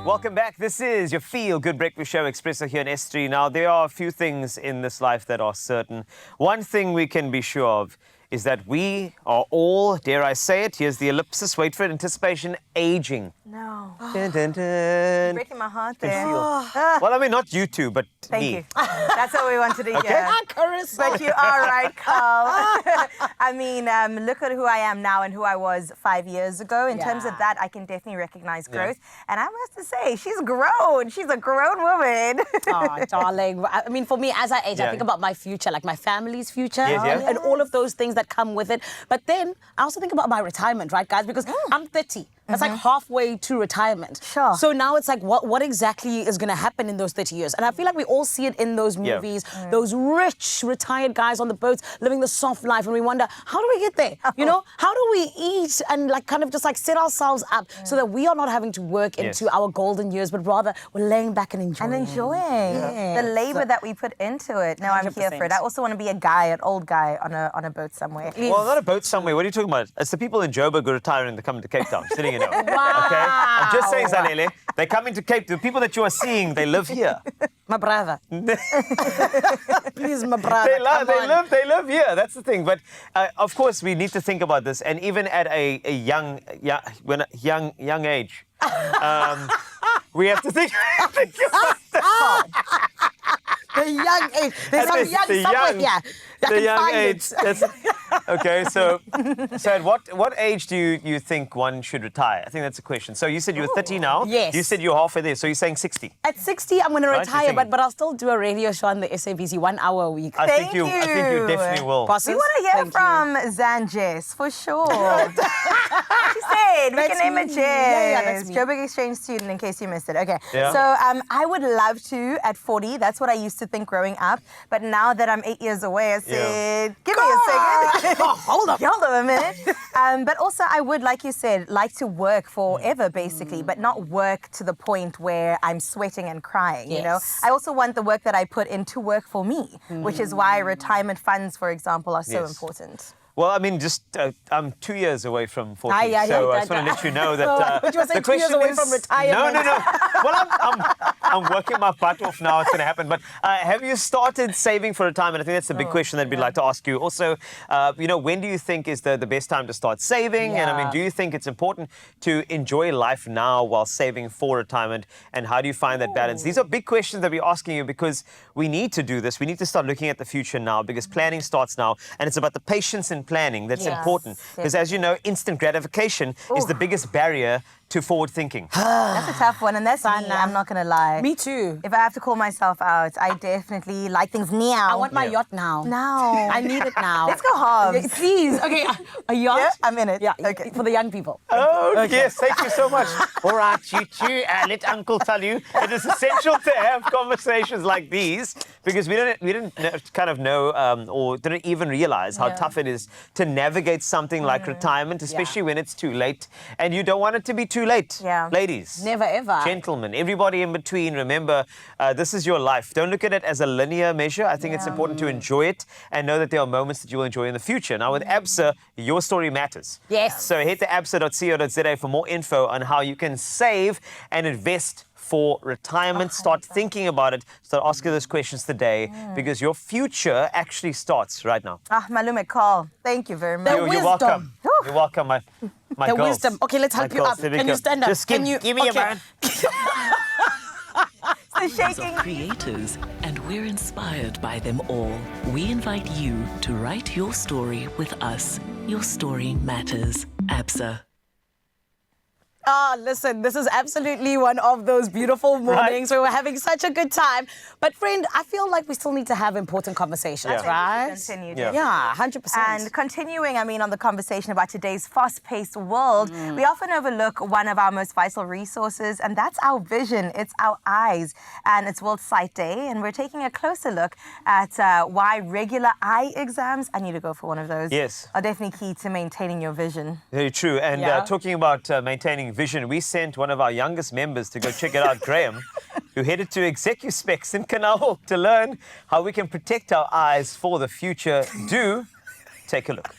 Welcome back. This is your feel-good breakfast show, Expresso here in S3. Now, there are a few things in this life that are certain. One thing we can be sure of is that we are all, dare I say it, here's the ellipsis, wait for it, anticipation, aging. No. Dun, dun, dun. Breaking my heart You there. can feel. Well, I mean, not you two, but Thank me. you. That's what we wanted to Okay. hear. But you are right, Carl. I mean, look at who I am now and who I was 5 years ago. In terms of that, I can definitely recognize growth. And I must say, she's grown. She's a grown woman. Oh, darling. I mean, for me, as I age, I think about my future, like my family's future and all of those things that come with it. But then I also think about my retirement, right, guys? Because I'm 30. That's like halfway to retirement. Sure. So now it's like, what exactly is going to happen in those 30 years? And I feel like we all see it in those movies, those rich retired guys on the boats living the soft life. And we wonder, how do we get there? You know, how do we eat and like kind of just like set ourselves up so that we are not having to work into our golden years, but rather we're laying back and enjoying. The labor that we put into it. No, I'm here for it. I also want to be a guy, an old guy on a boat somewhere. Well, not a boat somewhere. What are you talking about? It's the people in Joburg who are retiring that come to Cape Town, sitting in it. Wow. Okay? I'm just saying, Zanele, they come into Cape. The people that you are seeing, they live here. My brother. Please, my brother. They live here. That's the thing. But of course, we need to think about this. And even at a young age, we have to think about that. The young age. There's some young somewhere here. The young age. Okay, so at what age do you think one should retire? I think that's a question. So you said you were 30 now. Yes. You said you're halfway there. So you're saying 60. At 60, I'm going to retire, You're but I'll still do a radio show on the SABC 1 hour a week. I think you definitely will. Bosses, We want to hear from Zanjess, for sure. She said, we can name it Jess. Yeah, that's me. Joburg exchange student, in case you missed it. Okay. Yeah. So I would love to at 40. That's what I used to think growing up. But now that I'm 8 years away, I said, give me a second. Hold up. Hold up a minute. But also I would, like you said, like to work forever, basically, but not work to the point where I'm sweating and crying, you know? I also want the work that I put in to work for me, which is why retirement funds, for example, are so important. Well, I mean, just I'm 2 years away from 40, so I just want to let you know that. But you were saying 2 years away from retirement. No. Well, I'm working my butt off now. It's going to happen. But have you started saving for retirement? I think that's the big question that we'd like to ask you. Also, when do you think is the best time to start saving? And I mean, do you think it's important to enjoy life now while saving for retirement? And how do you find that balance? These are big questions that we're asking you because we need to do this. We need to start looking at the future now because planning starts now. And it's about the patience and planning that's important. Because as you know, instant gratification is the biggest barrier to forward thinking. That's a tough one, and that's me, I'm not going to lie. Me too. If I have to call myself out, I definitely like things now. I want my yacht now. Now. I need it now. Let's go halves. Okay, please. Okay, a yacht? Yeah, I'm in it. Yeah, Okay. for the young people. Oh, yes, thank you so much. All right, you two, let Uncle tell you it is essential to have conversations like these because we didn't kind of know or didn't even realize how tough it is to navigate something like retirement, especially when it's too late. And you don't want it to be too late. Yeah. Ladies. Never ever. Gentlemen, everybody in between, remember, this is your life. Don't look at it as a linear measure. I think it's important to enjoy it and know that there are moments that you will enjoy in the future. Now, with ABSA, your story matters. Yes. So head to absa.co.za for more info on how you can save and invest for retirement. Start thinking about it. Start asking those questions today because your future actually starts right now. Malume, call. Thank you very much. You're welcome. You're welcome, my The girls. wisdom. Okay, let's help My you girls. up. There we Can go. you stand up? Just give me a man. The shaking. Creators, and we're inspired by them all. We invite you to write your story with us. Your story matters. ABSA. Listen, this is absolutely one of those beautiful mornings where we're having such a good time. But friend, I feel like we still need to have important conversations, right? Continue. Yeah, 100%. And continuing, on the conversation about today's fast-paced world, we often overlook one of our most vital resources, and that's our vision. It's our eyes. And it's World Sight Day, and we're taking a closer look at why regular eye exams, I need to go for one of those, are definitely key to maintaining your vision. Very true. And talking about maintaining vision, we sent one of our youngest members to go check it out, Graham, who headed to ExecuSpecs in Canal to learn how we can protect our eyes for the future. Do take a look.